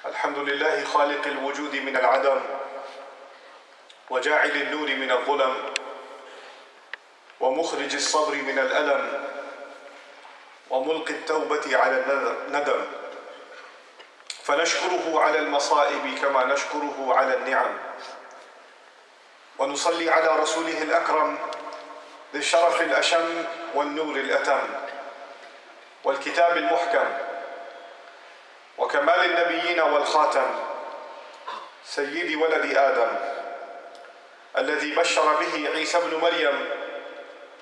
الحمد لله خالق الوجود من العدم وجاعل النور من الظلم ومخرج الصبر من الألم وملقي التوبة على الندم فنشكره على المصائب كما نشكره على النعم ونصلي على رسوله الأكرم ذي الشرف الأشم والنور الأتم والكتاب المحكم وكمال النبيين والخاتم سيد ولد آدم الذي بشر به عيسى بن مريم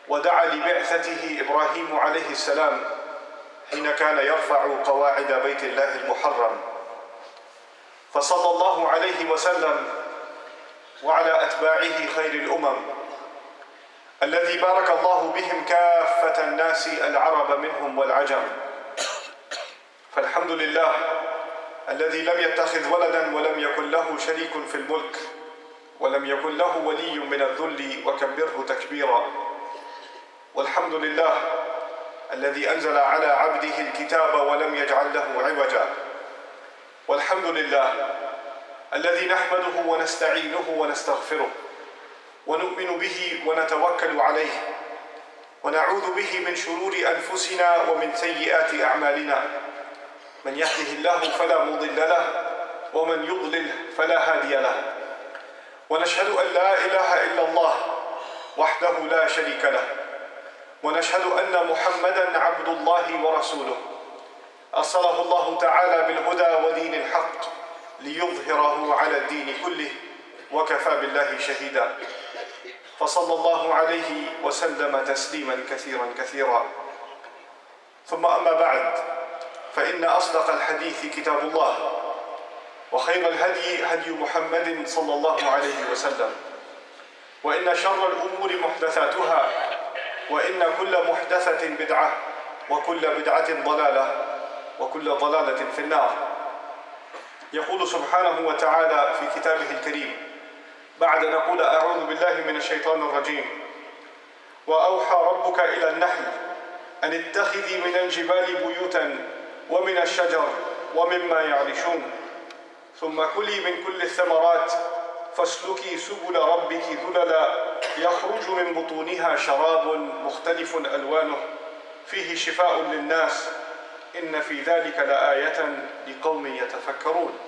ودعا لبعثته إبراهيم عليه السلام حين كان يرفع قواعد بيت الله المحرم فصلى الله عليه وسلم وعلى أتباعه خير الأمم الذي بارك الله بهم كافة الناس العرب منهم والعجم فالحمد لله الذي لم يتخذ ولدا ولم يكن له شريك في الملك ولم يكن له ولي من الذل وكبره تكبيرا والحمد لله الذي أنزل على عبده الكتاب ولم يجعل له عوجا والحمد لله الذي نحمده ونستعينه ونستغفره ونؤمن به ونتوكل عليه ونعوذ به من شرور أنفسنا ومن سيئات أعمالنا من يهده الله فلا مضل له ومن يضلل فلا هادي له ونشهد أن لا إله إلا الله وحده لا شريك له ونشهد أن محمدا عبد الله ورسوله أرسله الله تعالى بالهدى ودين الحق ليظهره على الدين كله وكفى بالله شهيدا فصلى الله عليه وسلم تسليما كثيرا كثيرا ثم أما بعد فإن أصدق الحديث كتاب الله وخير الهدي هدي محمد صلى الله عليه وسلم وإن شر الأمور محدثاتها وإن كل محدثة بدعة وكل بدعة ضلالة وكل ضلالة في النار يقول سبحانه وتعالى في كتابه الكريم بعد نقول أعوذ بالله من الشيطان الرجيم وأوحى ربك إلى النحل أن اتخذي من الجبال بيوتا ومن الشجر ومما يعرشون ثم كلي من كل الثمرات فاسلكي سبل ربك ذللا يخرج من بطونها شراب مختلف ألوانه فيه شفاء للناس إن في ذلك لآية لقوم يتفكرون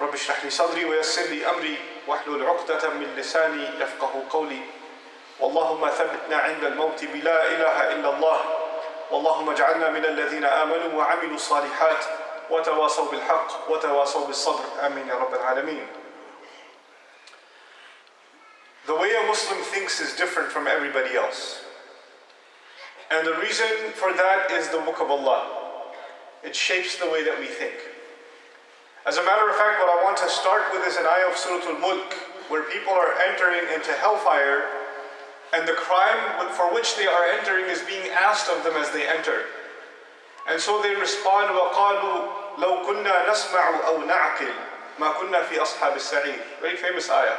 رب اشرح لي صدري ويسر لي أمري واحلل عقدة من لساني يفقه قولي واللهم ثبتنا عند الموت بلا إله إلا الله واللهم اجعلنا من الذين آمنوا وعملوا الصالحات وتواصوا بالحق وتواصوا بالصبر آمين يا رب العالمين. The way a Muslim thinks is different from everybody else. And the reason for that is the Book of Allah. It shapes the way that we think. As a matter of fact, what I want to start with is an ayah of Surah Al-Mulk, where people are entering into hellfire, and the crime for which they are entering is being asked of them as they enter. And so they respond, وَقَالُوا لَوْ كُنَّا نَسْمَعُ أَوْ نَعْقِلُ مَا كُنَّا فِي أَصْحَابِ السَّعِيرِ. Very famous ayah.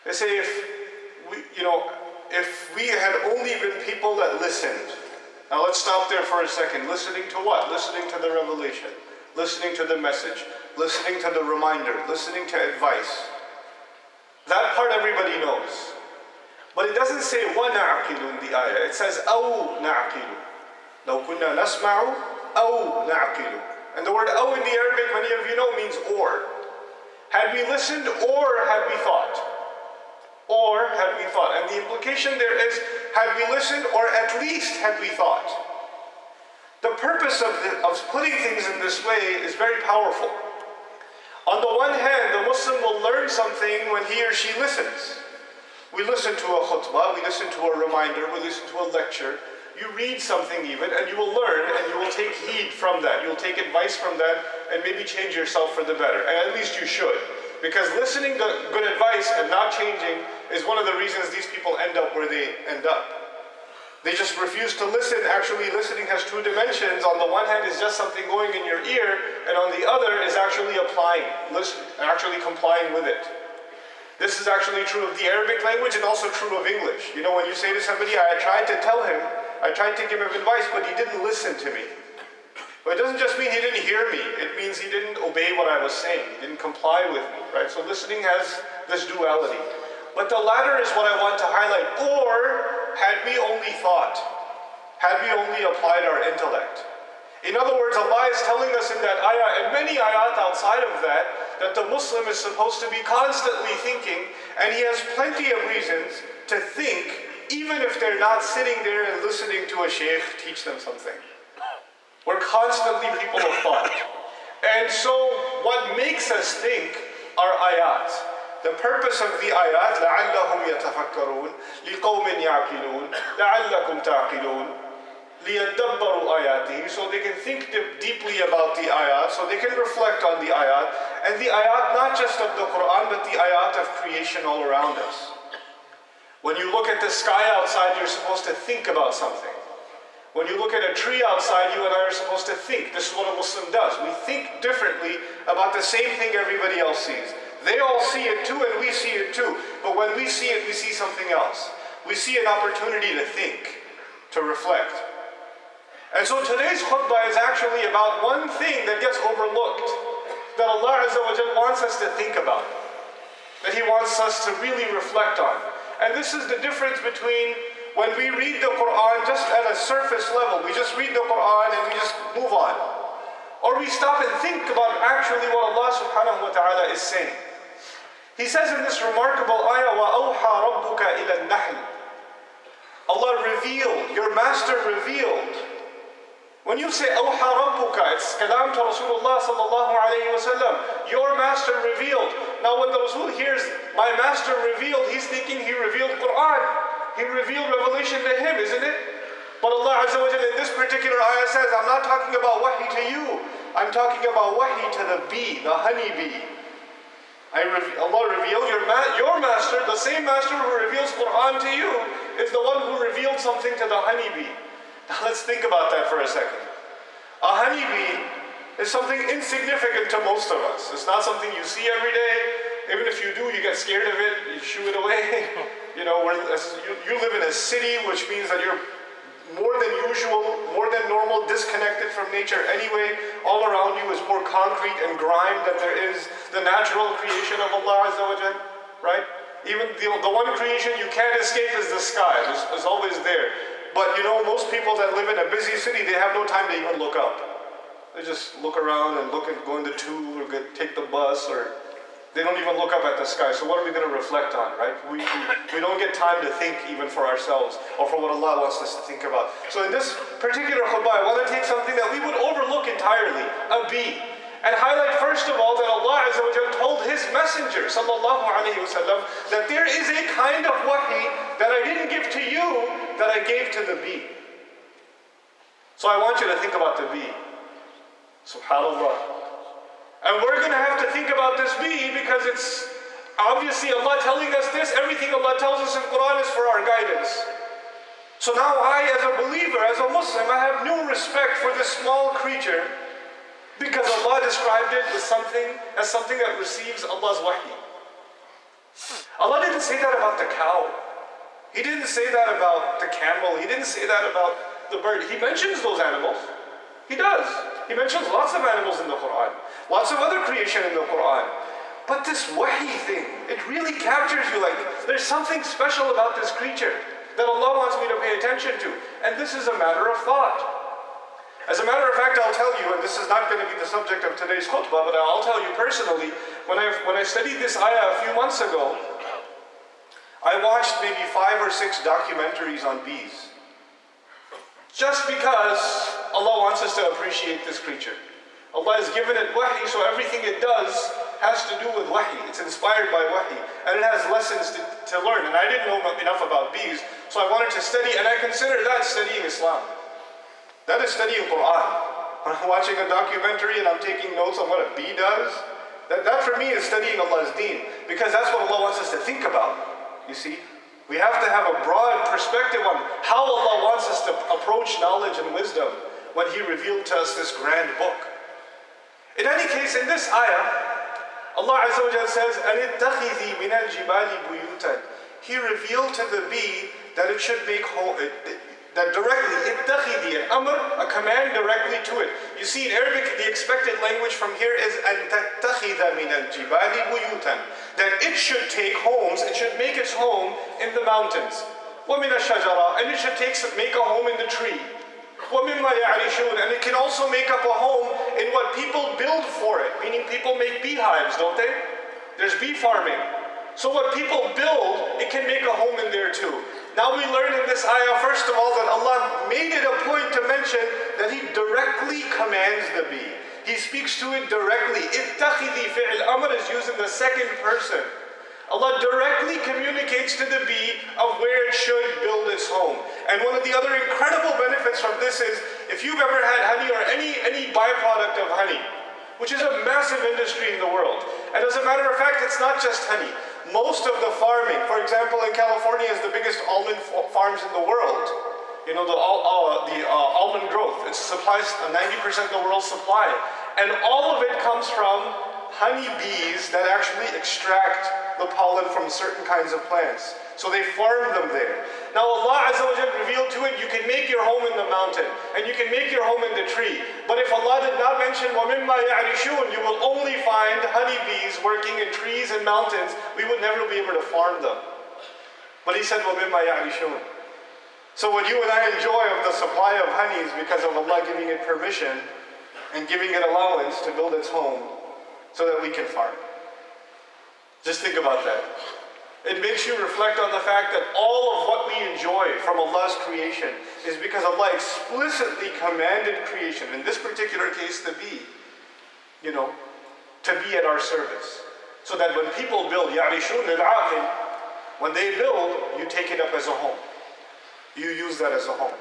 They say if we had only been people that listened. Now let's stop there for a second. Listening to what? Listening to the revelation. Listening to the message. Listening to the reminder. Listening to advice. That part everybody knows. But it doesn't say وَنَعْقِلُ in the ayah. It says أَوْ نَعْقِلُ. لَوْ كُنَّا نَسْمَعُ أَوْ نَعْقِلُ. And the word أَوْ in the Arabic, many of you know, means or. Had we listened or had we thought? Or had we thought? And the implication there is, had we listened or at least had we thought? The purpose of putting things in this way is very powerful. On the one hand, the Muslim will learn something when he or she listens. We listen to a khutbah, we listen to a reminder, we listen to a lecture. You read something even, and you will learn, and you will take heed from that. You will take advice from that, and maybe change yourself for the better. And at least you should. Because listening to good advice and not changing is one of the reasons these people end up where they end up. They just refuse to listen. Actually, listening has two dimensions. On the one hand is just something going in your ear, and on the other is actually applying, actually complying with it. This is actually true of the Arabic language and also true of English. When you say to somebody, I tried to tell him, I tried to give him advice, but he didn't listen to me. But it doesn't just mean he didn't hear me. It means he didn't obey what I was saying. He didn't comply with me, right? So listening has this duality. But the latter is what I want to highlight. Or had we only thought, had we only applied our intellect. In other words, Allah is telling us in that ayah, and many ayat outside of that, that the Muslim is supposed to be constantly thinking, and he has plenty of reasons to think, even if they're not sitting there and listening to a sheikh teach them something. We're constantly people of thought. And so what makes us think are ayat. The purpose of the ayat, لَعَلَّهُمْ يَتَفَكَّرُونَ لِقَوْمٍ يَعْقِلُونَ لَعَلَّكُمْ تَعْقِلُونَ لِيَدَّبَّرُوا آيَاتِهِ, so they can think deeply about the ayat, so they can reflect on the ayat. And the ayat not just of the Qur'an, but the ayat of creation all around us. When you look at the sky outside, you're supposed to think about something. When you look at a tree outside, you and I are supposed to think. This is what a Muslim does. We think differently about the same thing everybody else sees. They all see it too, and we see it too. But when we see it, we see something else. We see an opportunity to think, to reflect. And so today's khutbah is actually about one thing that gets overlooked, that Allah Azza wa Jal wants us to think about, that He wants us to really reflect on. And this is the difference between when we read the Qur'an just at a surface level. We just read the Qur'an and we just move on. Or we stop and think about actually what Allah subhanahu wa ta'ala is saying. He says in this remarkable ayah, وَأَوْحَى رَبُّكَ إِلَى النَّحْلِ. Allah revealed, your master revealed. When you say أَوْحَى رَبُّكَ, it's kalam to Rasulullah sallallahu alayhi wa sallam. Your master revealed. Now when the Rasul hears, my master revealed, he's thinking he revealed Qur'an. He revealed revelation to him, isn't it? But Allah Azza wa Jalla in this particular ayah says, I'm not talking about wahi to you. I'm talking about wahi to the bee, the honey bee. Allah revealed your master, the same master who reveals Qur'an to you, is the one who revealed something to the honey bee. Now let's think about that for a second. A honey bee is something insignificant to most of us. It's not something you see every day. Even if you do, you get scared of it, you shoo it away. You know, you live in a city, which means that you're more than usual, more than normal, disconnected from nature anyway. All around you is more concrete and grime than there is the natural creation of Allah Azza wa Jal, right? Even the one creation you can't escape is the sky. It's always there. But you know, most people that live in a busy city, they have no time to even look up. They just look around and go in the tube or take the bus, or they don't even look up at the sky. So what are we going to reflect on, right? We don't get time to think even for ourselves or for what Allah wants us to think about. So in this particular khutbah, I want to take something that we would overlook entirely, a bee, and highlight first of all that Allah Azza wa Jalla told His Messenger sallallahu alayhi wa sallam that there is a kind of wahi that I didn't give to you that I gave to the bee. So I want you to think about the bee. Subhanallah. And we're going to have to think about this bee because it's obviously Allah telling us this. Everything Allah tells us in Qur'an is for our guidance. So now I, as a believer, as a Muslim, I have new respect for this small creature because Allah described it as something that receives Allah's wahi. Allah didn't say that about the cow. He didn't say that about the camel. He didn't say that about the bird. He mentions those animals. He does. He mentions lots of animals in the Qur'an. Lots of other creation in the Qur'an. But this wahi thing, it really captures you. Like, there's something special about this creature that Allah wants me to pay attention to. And this is a matter of thought. As a matter of fact, I'll tell you, and this is not going to be the subject of today's khutbah, but I'll tell you personally, when I studied this ayah a few months ago, I watched maybe 5 or 6 documentaries on bees. Just because Allah wants us to appreciate this creature. Allah has given it wahi, so everything it does has to do with wahi. It's inspired by wahi. And it has lessons to learn. And I didn't know enough about bees, so I wanted to study, and I consider that studying Islam. That is studying Qur'an. When I'm watching a documentary and I'm taking notes on what a bee does, that for me is studying Allah's deen. Because that's what Allah wants us to think about, you see. We have to have a broad perspective on how Allah wants us to approach knowledge and wisdom when He revealed to us this grand book. In any case, in this ayah, Allah Azza wa Jalla says, أَنِتَّخِذِي مِنَ الْجِبَالِ بُيُوتًا. He revealed to the bee that it should make That directly, ittakhidi, an amr, a command directly to it. You see, in Arabic, the expected language from here is an tattakhidha min al-jibali buyutan. That it should take homes, it should make its home in the mountains. وَمِنَ الشَّجَرَةِ, and it should make a home in the tree. وَمِمَّا يَعْرِشُونَ, and it can also make up a home in what people build for it. Meaning people make beehives, don't they? There's bee farming. So what people build, it can make a home in there too. Now we learn in this ayah, first of all, that Allah made it a point to mention that He directly commands the bee. He speaks to it directly. Ittakhidhi fi'l amr is used in the second person. Allah directly communicates to the bee of where it should build its home. And one of the other incredible benefits from this is, if you've ever had honey or any byproduct of honey, which is a massive industry in the world. And as a matter of fact, it's not just honey. Most of the farming, for example, in California is the biggest almond farms in the world. You know, the almond growth. It supplies 90% of the world's supply. And all of it comes from honey bees that actually extract the pollen from certain kinds of plants. So they farm them there. Now Allah Azza wa Jalla revealed to it, you can make your home in the mountain, and you can make your home in the tree. But if Allah did not mention وَمِمَّا يَعْرِشُونَ, you will only find honeybees working in trees and mountains. We would never be able to farm them. But He said وَمِمَّا يَعْرِشُونَ. So what you and I enjoy of the supply of honey is because of Allah giving it permission and giving it allowance to build its home so that we can farm. Just think about that. It makes you reflect on the fact that all of what we enjoy from Allah's creation is because Allah explicitly commanded creation, in this particular case the bee, to be at our service. So that when people build, يَعْرِشُونَ الْعَاقِلِ, when they build, you take it up as a home. You use that as a home.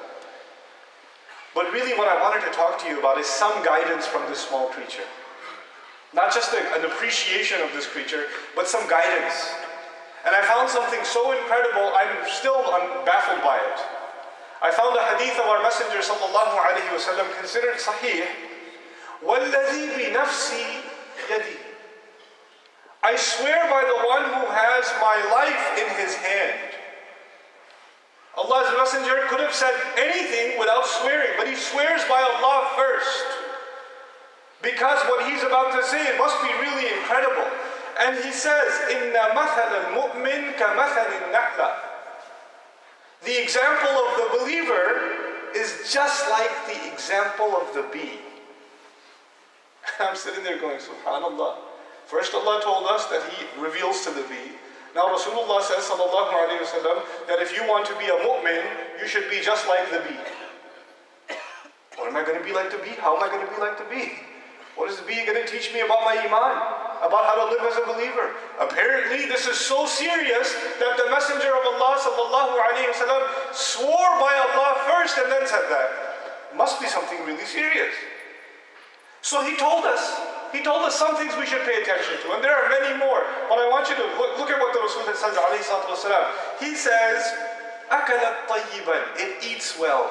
But really what I wanted to talk to you about is some guidance from this small creature. Not just an appreciation of this creature, but some guidance. And I found something so incredible, I'm baffled by it. I found a hadith of our Messenger sallallahu alayhi wa sallam considered sahih. وَالَّذِي بِنَفْسِي يَدِي, I swear by the one who has my life in his hand. Allah's Messenger could have said anything without swearing, but He swears by Allah first. Because what He's about to say, it must be really incredible. And He says, إِنَّ مَثَلَ الْمُؤْمِنِ كَمَثَلِ النَّحْلَةِ, the example of the believer is just like the example of the bee. I'm sitting there going, subhanallah. First Allah told us that He reveals to the bee. Now Rasulullah says, sallallahu alayhi wa sallam, that if you want to be a mu'min, you should be just like the bee. What am I going to be like the bee? How am I going to be like the bee? What is the bee going to teach me about my iman? About how to live as a believer? Apparently this is so serious that the Messenger of Allah sallallahu alayhi wa sallam swore by Allah first and then said that. Must be something really serious. So He told us some things we should pay attention to, and there are many more. But I want you to look at what the Rasul says alayhi salatu wasalam. He says, أَكَلَتْ طَيِّبًا, it eats well.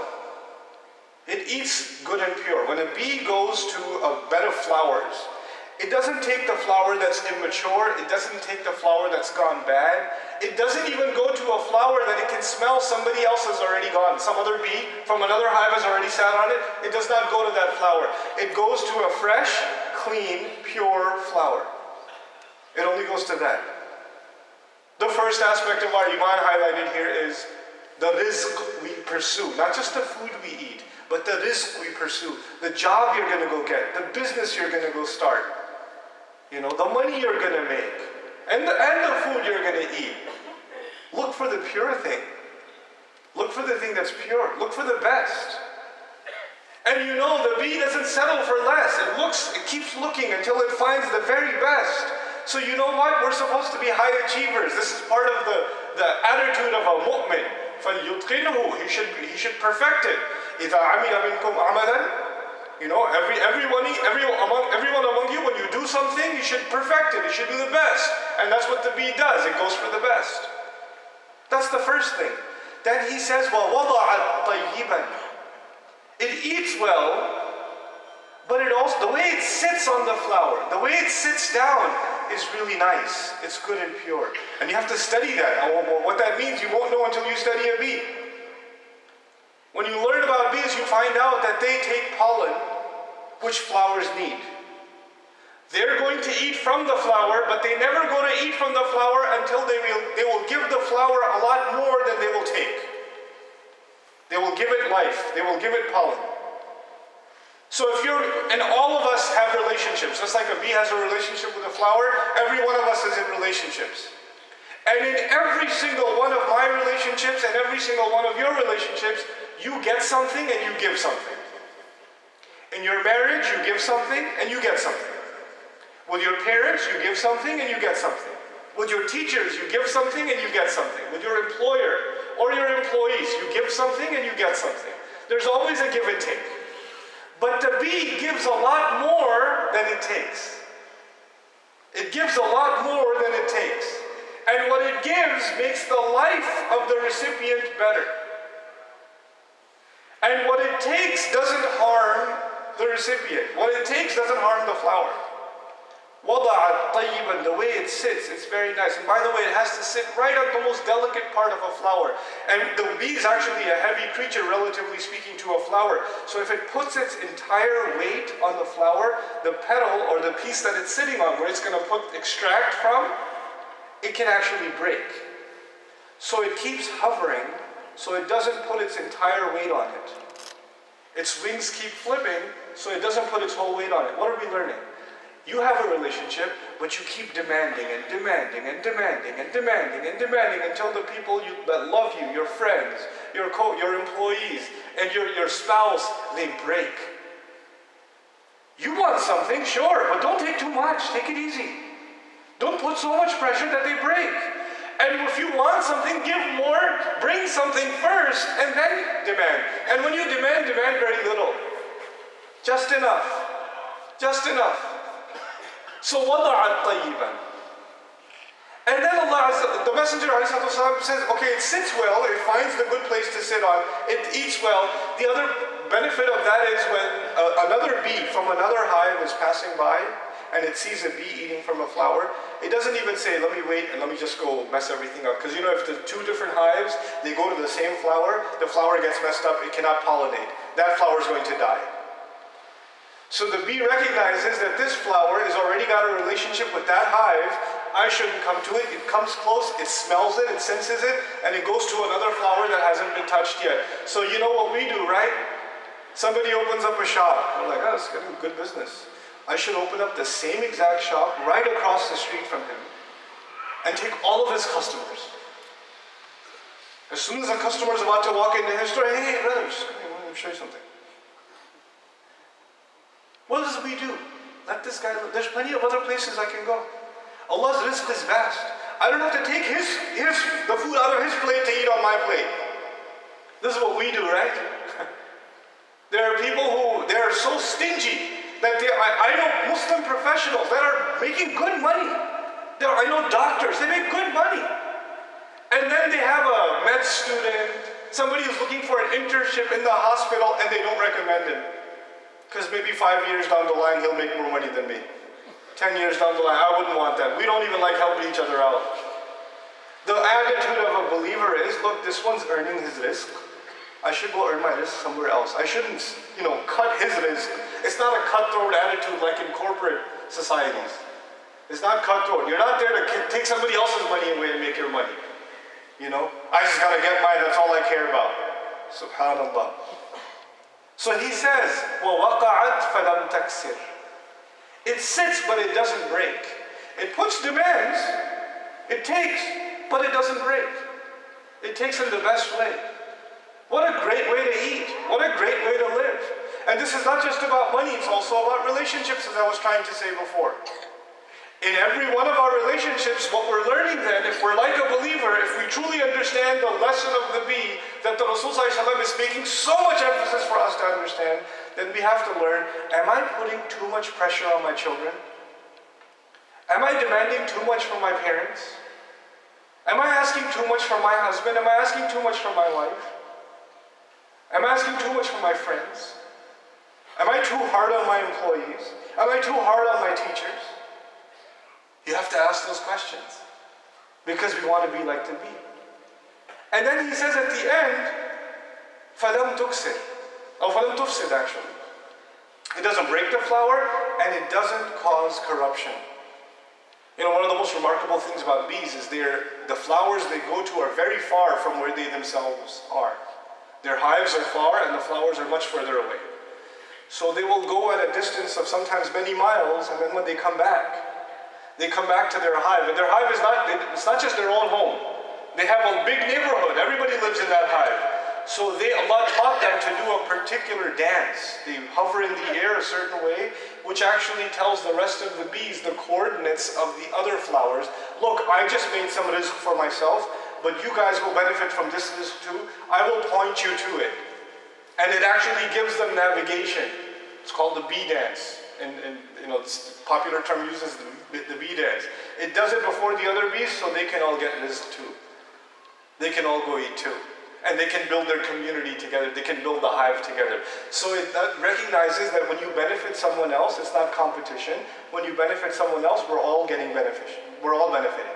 It eats good and pure. When a bee goes to a bed of flowers, it doesn't take the flower that's immature. It doesn't take the flower that's gone bad. It doesn't even go to a flower that it can smell somebody else has already gone. Some other bee from another hive has already sat on it. It does not go to that flower. It goes to a fresh, clean, pure flower. It only goes to that. The first aspect of our iman highlighted here is the rizq we pursue. Not just the food we eat, but the rizq we pursue. The job you're going to go get. The business you're going to go start. The money you're going to make. And the food you're going to eat. Look for the pure thing. Look for the thing that's pure. Look for the best. And the bee doesn't settle for less. It keeps looking until it finds the very best. So you know what? We're supposed to be high achievers. This is part of the attitude of a mu'min. فَلْيُتْقِنْهُ, he should perfect it. إِذَا عَمِلَ مِنْكُمْ عَمَلًا, everyone among you, when you do something, you should perfect it. You should do the best. And that's what the bee does. It goes for the best. That's the first thing. Then he says, وَوَضَعَ طَيِّبًا, it eats well, but it also, the way it sits on the flower, the way it sits down is really nice. It's good and pure. And you have to study that. What that means, you won't know until you study a bee. When you learn about bees, you find out that they take pollen, which flowers need. They're going to eat from the flower, but they're never going to eat from the flower until they will give the flower a lot more than they will take. They will give it life. They will give it pollen. So and all of us have relationships. Just like a bee has a relationship with a flower, every one of us is in relationships. And in every single one of my relationships and every single one of your relationships, you get something and you give something. In your marriage, you give something and you get something. With your parents, you give something and you get something. With your teachers, you give something and you get something. With your employer or your employees, you give something and you get something. There's always a give and take. But the bee gives a lot more than it takes. It gives a lot more than it takes. And what it gives makes the life of the recipient better. And what it takes doesn't harm the recipient. What it takes doesn't harm the flower. وَضَعَتْ طَيِّبًا, the way it sits, it's very nice. And by the way, it has to sit right on the most delicate part of a flower. And the bee is actually a heavy creature, relatively speaking, to a flower. So if it puts its entire weight on the flower, the petal or the piece that it's sitting on, where it's going to extract from, it can actually break. So it keeps hovering, so it doesn't put its entire weight on it. Its wings keep flipping, so it doesn't put its whole weight on it. What are we learning? You have a relationship, but you keep demanding and demanding and demanding and demanding and demanding until the people that love you, your friends, your employees, and your spouse, they break. You want something, sure, but don't take too much. Take it easy. Don't put so much pressure that they break. And if you want something, give more, bring something first, and then demand. And when you demand very little. Just enough. Just enough. So وَضَعَتْ طَيِّبًا. And then the Messenger says, okay, it sits well, it finds the good place to sit on, it eats well. The other benefit of that is when another bee from another hive is passing by and it sees a bee eating from a flower, it doesn't even say, let me wait and let me just go mess everything up. Because if the two different hives, they go to the same flower, the flower gets messed up, it cannot pollinate. That flower is going to die. So the bee recognizes that this flower has already got a relationship with that hive. I shouldn't come to it. It comes close, it smells it, it senses it, and it goes to another flower that hasn't been touched yet. So you know what we do, right? Somebody opens up a shop. We're like, oh, it's getting good business. I should open up the same exact shop right across the street from him and take all of his customers. As soon as a customer is about to walk into his store, hey, brother, just come here, let me show you something. What does we do? Let this guy live. There's plenty of other places I can go. Allah's rizq is vast. I don't have to take the food out of his plate to eat on my plate. This is what we do, right? There are people who, they are so stingy that I know Muslim professionals that are making good money. I know doctors, they make good money. And then they have a med student, somebody who's looking for an internship in the hospital, and they don't recommend him. Because maybe 5 years down the line, he'll make more money than me. 10 years down the line, I wouldn't want that. We don't even like helping each other out. The attitude of a believer is, look, this one's earning his rizq. I should go earn my rizq somewhere else. I shouldn't, cut his rizq. It's not a cutthroat attitude like in corporate societies. It's not cutthroat. You're not there to take somebody else's money away and make your money. I just got to get mine, that's all I care about. Subhanallah. So he says, وَوَقَعَتْ فَلَمْ تَكْسِرْ. It sits, but it doesn't break. It puts demands, it takes, but it doesn't break. It takes in the best way. What a great way to eat. What a great way to live. And this is not just about money, it's also about relationships, as I was trying to say before. In every one of our relationships, what we're learning then, if we're like a believer, if we truly understand the lesson of the bee, that the Rasul ﷺ is making so much emphasis for us to understand, then we have to learn, am I putting too much pressure on my children? Am I demanding too much from my parents? Am I asking too much from my husband? Am I asking too much from my wife? Am I asking too much from my friends? Am I too hard on my employees? Am I too hard on my teachers? You have to ask those questions because we want to be like the bee. And then he says at the end, فَلَمْ تُكْسِرْ. Oh, فَلَمْ تُفْسِدْ actually. It doesn't break the flower, and it doesn't cause corruption. You know, one of the most remarkable things about bees is the flowers they go to are very far from where they themselves are. Their hives are far, and the flowers are much further away. So they will go at a distance of sometimes many miles, and then when they come back to their hive. And their hive is it's not just their own home. They have a big neighborhood. Everybody lives in that hive. So Allah taught them to do a particular dance. They hover in the air a certain way, which actually tells the rest of the bees the coordinates of the other flowers. Look, I just made some rizq for myself, but you guys will benefit from this rizq too. I will point you to it. And it actually gives them navigation. It's called the bee dance. And you know, it's a popular term uses the bee dance. It does it before the other bees so they can all get rizq too. They can all go eat too. And they can build their community together. They can build the hive together. So it recognizes that when you benefit someone else, it's not competition. When you benefit someone else, we're all getting beneficial. We're all benefiting.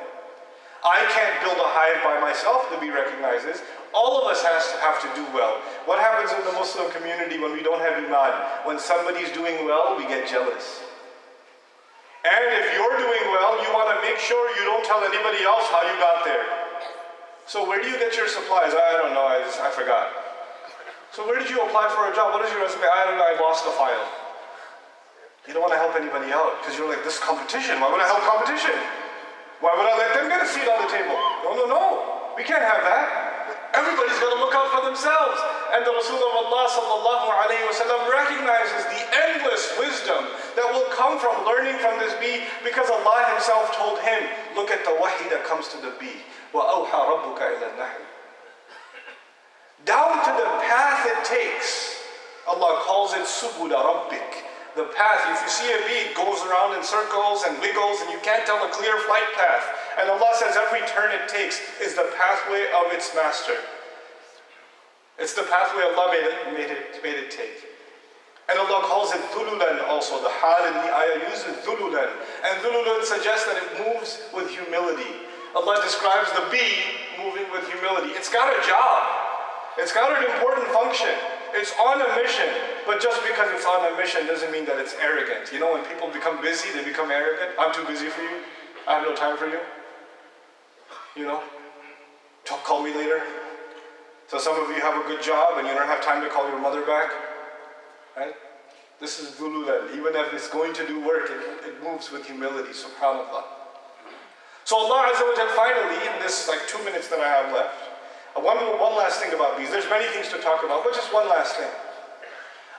I can't build a hive by myself, the bee recognizes. All of us have to do well. What happens in the Muslim community when we don't have iman? When somebody's doing well, we get jealous. And if you're doing well, you want to make sure you don't tell anybody else how you got there. So where do you get your supplies? I don't know, I forgot. So where did you apply for a job? What is your resume? I don't know, I lost the file. You don't want to help anybody out because you're like, this competition. Why would I help competition? Why would I let them get a seat on the table? No. We can't have that. Everybody's got to look out for themselves. And the Rasul of Allah sallallahu alayhi wa sallam recognizes the endless wisdom that will come from learning from this bee because Allah himself told him, look at the wahi that comes to the bee. وَأَوْحَى رَبُّكَ إِلَى النَّحْلِ. Down to the path it takes. Allah calls it سُبُلَ رَبِّكَ. The path, if you see a bee, it goes around in circles and wiggles and you can't tell a clear flight path. And Allah says every turn it takes is the pathway of its master. It's the pathway Allah made it take. And Allah calls it dhululan also. The hal in the ayah uses dhululan. And dhululan suggests that it moves with humility. Allah describes the bee moving with humility. It's got a job. It's got an important function. It's on a mission. But just because it's on a mission doesn't mean that it's arrogant. You know, when people become busy, they become arrogant. I'm too busy for you. I have no time for you. You know, call me later. So some of you have a good job and you don't have time to call your mother back. Right? This is dhululan. Even if it's going to do work, it moves with humility. Subhanallah. So Allah Azza wa Jal finally, in this 2 minutes that I have left, one last thing about bees. There's many things to talk about, but just one last thing.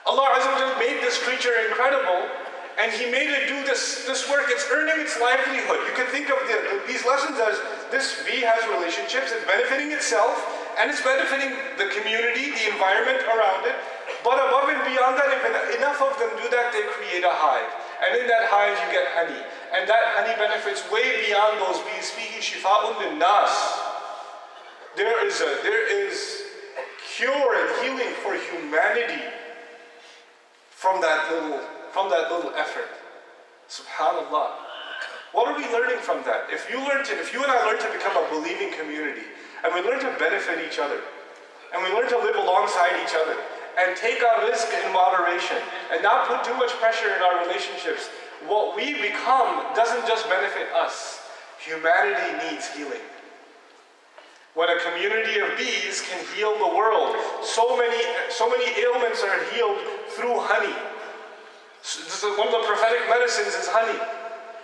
Allah Azza wa Jal made this creature incredible, and He made it do this work. It's earning its livelihood. You can think of these lessons as this bee has relationships, it's benefiting itself, and it's benefiting the community, the environment around it. But above and beyond that, if enough of them do that, they create a hive. And in that hive you get honey. And that honey benefits way beyond those bees. فِيهِ شِفَاءٌ لِلنَّاسِ. There is cure and healing for humanity from that little effort. Subhanallah. What are we learning from that? If you and I learn to become a believing community, and we learn to benefit each other, and we learn to live alongside each other, and take our risk in moderation, and not put too much pressure in our relationships, what we become doesn't just benefit us. Humanity needs healing. When a community of bees can heal the world, so many ailments are healed through honey. One of the prophetic medicines is honey.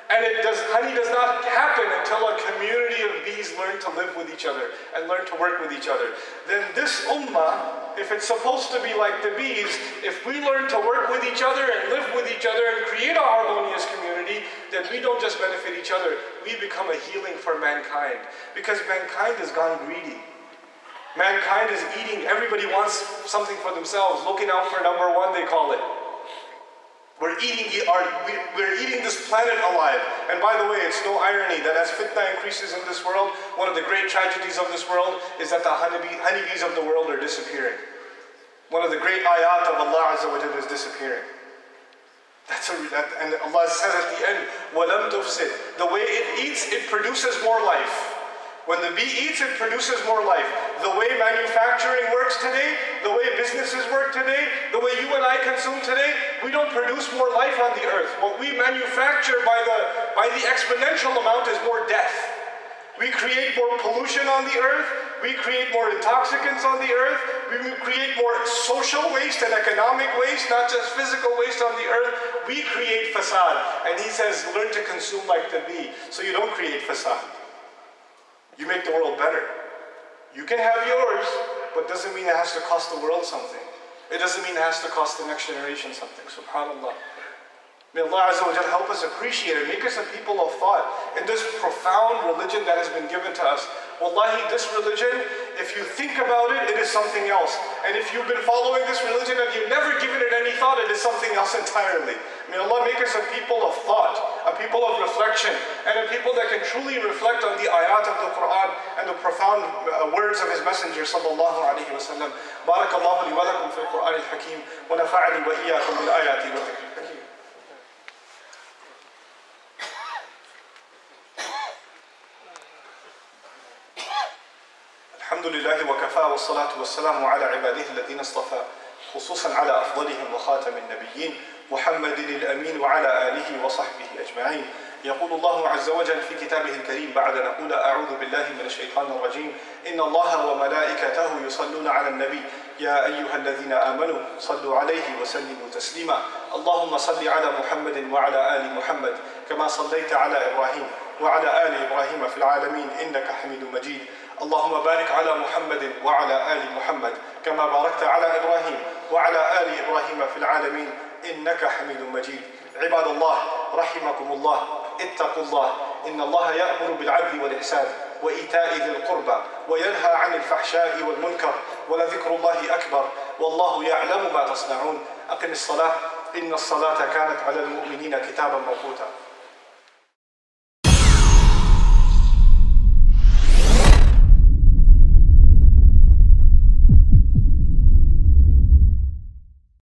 And honey does not happen until a community of bees learn to live with each other and learn to work with each other. Then this ummah, if it's supposed to be like the bees, if we learn to work with each other and live with each other and create a harmonious community, then we don't just benefit each other, we become a healing for mankind. Because mankind has gone greedy. Mankind is eating, everybody wants something for themselves, looking out for number one, they call it. We're eating this planet alive. And by the way, it's no irony that as fitna increases in this world, one of the great tragedies of this world is that the honeybees of the world are disappearing. One of the great ayat of Allah Azza wa Jalla is disappearing. And Allah says at the end, وَلَمْ تُفْسِدْ. The way it eats, it produces more life. When the bee eats, it produces more life. The way manufacturing works today, the way businesses work today, the way you and I consume today, we don't produce more life on the earth. What we manufacture by the exponential amount is more death. We create more pollution on the earth. We create more intoxicants on the earth. We create more social waste and economic waste, not just physical waste on the earth. We create fasad. And he says, learn to consume like the bee, so you don't create fasad. You make the world better. You can have yours, but doesn't mean it has to cost the world something. It doesn't mean it has to cost the next generation something. Subhanallah. May Allah Azza wa Jal help us appreciate it, make us a people of thought in this profound religion that has been given to us. Wallahi, this religion, if you think about it, it is something else. And if you've been following this religion and you've never given it any thought, it is something else entirely. May Allah make us a people of thought, a people of reflection, and a people that can truly reflect on the ayat of the Quran and the profound words of His Messenger sallallahu alayhi wa sallam. Barakallahu li wa lakum fil Qur'an al-Hakim, wa nafa'ani wa iyyakum bil ayati wa dhikr al-Hakim. الحمد لله وكفى والصلاة والسلام على عباده الذين اصطفى خصوصا على أفضلهم وخاتم النبيين محمد الأمين وعلى آله وصحبه أجمعين. يقول الله عز وجل في كتابه الكريم بعد أن نقول أعوذ بالله من الشيطان الرجيم إن الله وملائكته يصلون على النبي يا أيها الذين آمنوا صلوا عليه وسلموا تسليما اللهم صل على محمد وعلى آل محمد كما صليت على إبراهيم وعلى آل إبراهيم في العالمين إنك حميد مجيد اللهم بارك على محمد وعلى آل محمد كما باركت على إبراهيم وعلى آل إبراهيم في العالمين إنك حميد مجيد. عباد الله رحمكم الله اتقوا الله إن الله يأمر بالعدل والإحسان وإيتاء ذي القربى وينهى عن الفحشاء والمنكر ولذكر الله أكبر والله يعلم ما تصنعون. أقم الصلاة إن الصلاة كانت على المؤمنين كتابا موقوتا.